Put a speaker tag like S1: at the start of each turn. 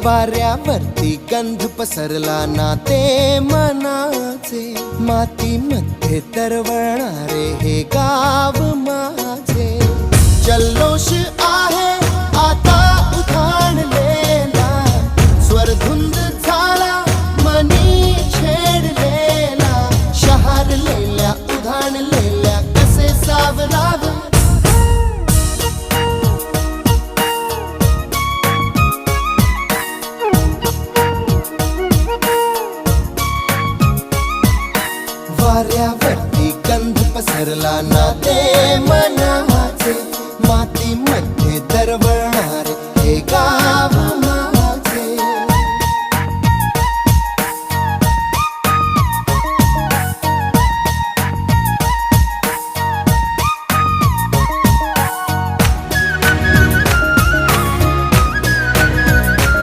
S1: वाऱ्यावरती गंध पसरला ना ते मनाचे, मातीमध्ये तरवळणारे हे गाव माझे. जल्लोष